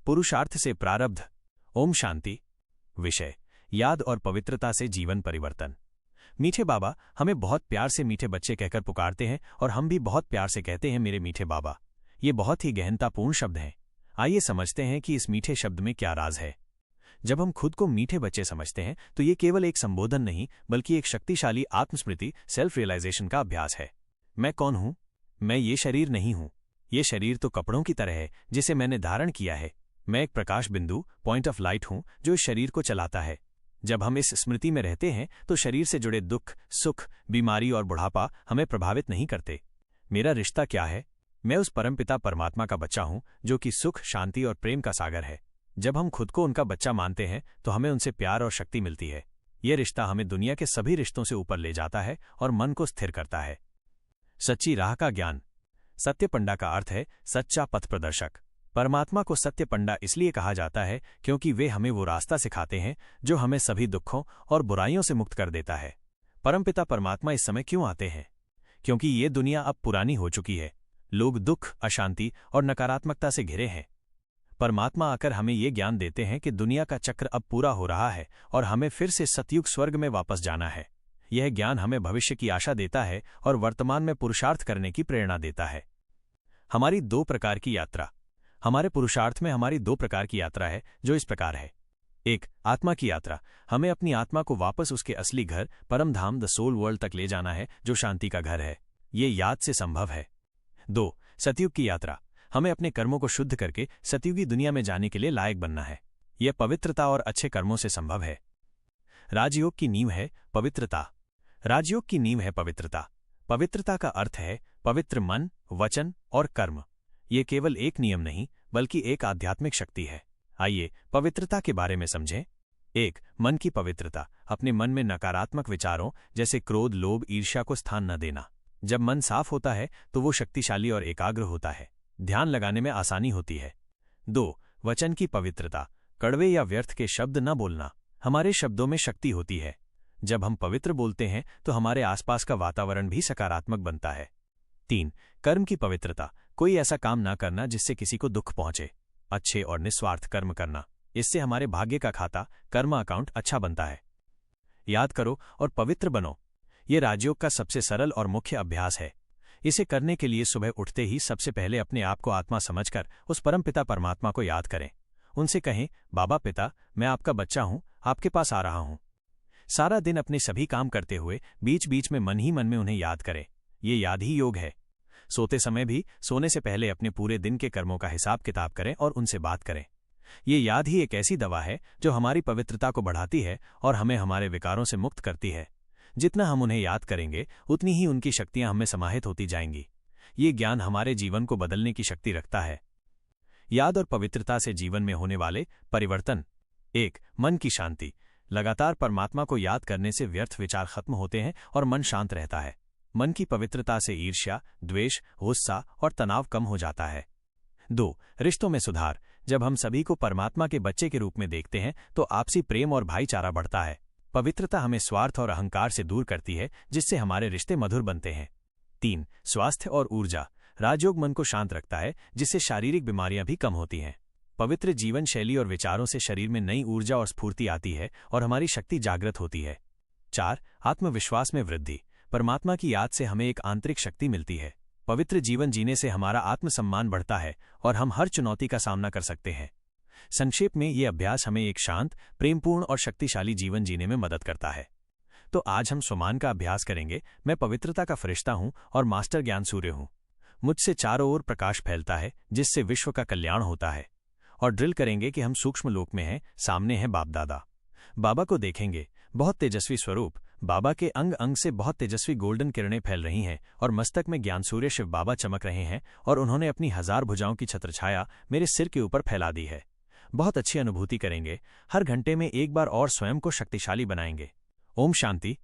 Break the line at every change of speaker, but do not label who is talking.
पुरुषार्थ से प्रारब्ध। ओम शांति। विषय: याद और पवित्रता से जीवन परिवर्तन। मीठे बाबा हमें बहुत प्यार से मीठे बच्चे कहकर पुकारते हैं और हम भी बहुत प्यार से कहते हैं मेरे मीठे बाबा। ये बहुत ही गहनतापूर्ण शब्द हैं। आइए समझते हैं कि इस मीठे शब्द में क्या राज है। जब हम खुद को मीठे बच्चे समझते हैं तो ये केवल एक संबोधन नहीं बल्कि एक शक्तिशाली आत्मस्मृति, सेल्फ रियलाइजेशन का अभ्यास है। मैं कौन हूं? मैं ये शरीर नहीं हूं। ये शरीर तो कपड़ों की तरह है जिसे मैंने धारण किया है। मैं एक प्रकाश बिंदु, पॉइंट ऑफ लाइट हूं जो इस शरीर को चलाता है। जब हम इस स्मृति में रहते हैं तो शरीर से जुड़े दुख, सुख, बीमारी और बुढ़ापा हमें प्रभावित नहीं करते। मेरा रिश्ता क्या है? मैं उस परमपिता परमात्मा का बच्चा हूं जो कि सुख, शांति और प्रेम का सागर है। जब हम खुद को उनका बच्चा मानते हैं तो हमें उनसे प्यार और शक्ति मिलती है। यह रिश्ता हमें दुनिया के सभी रिश्तों से ऊपर ले जाता है और मन को स्थिर करता है। सच्ची राह का ज्ञान। सत्य पंडा का अर्थ है सच्चा पथ प्रदर्शक। परमात्मा को सत्य पंडा इसलिए कहा जाता है क्योंकि वे हमें वो रास्ता सिखाते हैं जो हमें सभी दुखों और बुराइयों से मुक्त कर देता है। परमपिता परमात्मा इस समय क्यों आते हैं? क्योंकि ये दुनिया अब पुरानी हो चुकी है। लोग दुख, अशांति और नकारात्मकता से घिरे हैं। परमात्मा आकर हमें ये ज्ञान देते हैं कि दुनिया का चक्र अब पूरा हो रहा है और हमें फिर से सतयुग स्वर्ग में वापस जाना है। यह ज्ञान हमें भविष्य की आशा देता है और वर्तमान में पुरुषार्थ करने की प्रेरणा देता है। हमारी दो प्रकार की यात्रा। हमारे पुरुषार्थ में हमारी दो प्रकार की यात्रा है जो इस प्रकार है। 1. आत्मा की यात्रा। हमें अपनी आत्मा को वापस उसके असली घर परम धाम द सोल वर्ल्ड तक ले जाना है जो शांति का घर है। ये याद से संभव है। 2. सतयुग की यात्रा। हमें अपने कर्मों को शुद्ध करके सतयुगी दुनिया में जाने के लिए लायक बनना है। यह पवित्रता और अच्छे कर्मों से संभव है। राजयोग की नींव है पवित्रता। राजयोग की नींव है पवित्रता। पवित्रता का अर्थ है पवित्र मन, वचन और कर्म। ये केवल एक नियम नहीं बल्कि एक आध्यात्मिक शक्ति है। आइए पवित्रता के बारे में समझें। 1. मन की पवित्रता। अपने मन में नकारात्मक विचारों जैसे क्रोध, लोभ, ईर्ष्या को स्थान न देना। जब मन साफ होता है तो वो शक्तिशाली और एकाग्र होता है। ध्यान लगाने में आसानी होती है। 2. वचन की पवित्रता। कड़वे या व्यर्थ के शब्द न बोलना। हमारे शब्दों में शक्ति होती है। जब हम पवित्र बोलते हैं तो हमारे आसपास का वातावरण भी सकारात्मक बनता है। 3. कर्म की पवित्रता। कोई ऐसा काम ना करना जिससे किसी को दुख पहुंचे। अच्छे और निस्वार्थ कर्म करना। इससे हमारे भाग्य का खाता, कर्म अकाउंट अच्छा बनता है। याद करो और पवित्र बनो। ये राजयोग का सबसे सरल और मुख्य अभ्यास है। इसे करने के लिए सुबह उठते ही सबसे पहले अपने आप को आत्मा समझकर उस परमपिता परमात्मा को याद करें। उनसे कहें, बाबा पिता, मैं आपका बच्चा हूं, आपके पास आ रहा हूं। सारा दिन अपने सभी काम करते हुए बीच बीच में मन ही मन में उन्हें याद करें। ये याद ही योग है। सोते समय भी सोने से पहले अपने पूरे दिन के कर्मों का हिसाब किताब करें और उनसे बात करें। ये याद ही एक ऐसी दवा है जो हमारी पवित्रता को बढ़ाती है और हमें हमारे विकारों से मुक्त करती है। जितना हम उन्हें याद करेंगे उतनी ही उनकी शक्तियां हमें समाहित होती जाएंगी। ये ज्ञान हमारे जीवन को बदलने की शक्ति रखता है। याद और पवित्रता से जीवन में होने वाले परिवर्तन। 1. मन की शांति। लगातार परमात्मा को याद करने से व्यर्थ विचार खत्म होते हैं और मन शांत रहता है। मन की पवित्रता से ईर्ष्या, द्वेष, गुस्सा और तनाव कम हो जाता है। 2. रिश्तों में सुधार। जब हम सभी को परमात्मा के बच्चे के रूप में देखते हैं तो आपसी प्रेम और भाईचारा बढ़ता है। पवित्रता हमें स्वार्थ और अहंकार से दूर करती है जिससे हमारे रिश्ते मधुर बनते हैं। 3. स्वास्थ्य और ऊर्जा। राजयोग मन को शांत रखता है जिससे शारीरिक बीमारियां भी कम होती हैं। पवित्र जीवन शैली और विचारों से शरीर में नई ऊर्जा और स्फूर्ति आती है और हमारी शक्ति जागृत होती है। 4. आत्मविश्वास में वृद्धि। परमात्मा की याद से हमें एक आंतरिक शक्ति मिलती है। पवित्र जीवन जीने से हमारा आत्मसम्मान बढ़ता है और हम हर चुनौती का सामना कर सकते हैं। संक्षेप में ये अभ्यास हमें एक शांत, प्रेमपूर्ण और शक्तिशाली जीवन जीने में मदद करता है। तो आज हम स्वमान का अभ्यास करेंगे। मैं पवित्रता का फरिश्ता हूं और मास्टर ज्ञान सूर्य हूं। मुझसे चारों ओर प्रकाश फैलता है जिससे विश्व का कल्याण होता है। और ड्रिल करेंगे कि हम सूक्ष्म लोक में हैं, सामने है बाप दादा। बाबा को देखेंगे, बहुत तेजस्वी स्वरूप। बाबा के अंग अंग से बहुत तेजस्वी गोल्डन किरणें फैल रही हैं और मस्तक में ज्ञान सूर्य शिव बाबा चमक रहे हैं और उन्होंने अपनी 1000 भुजाओं की छत्रछाया मेरे सिर के ऊपर फैला दी है। बहुत अच्छी अनुभूति करेंगे। हर घंटे में एक बार और स्वयं को शक्तिशाली बनाएंगे। ओम शांति।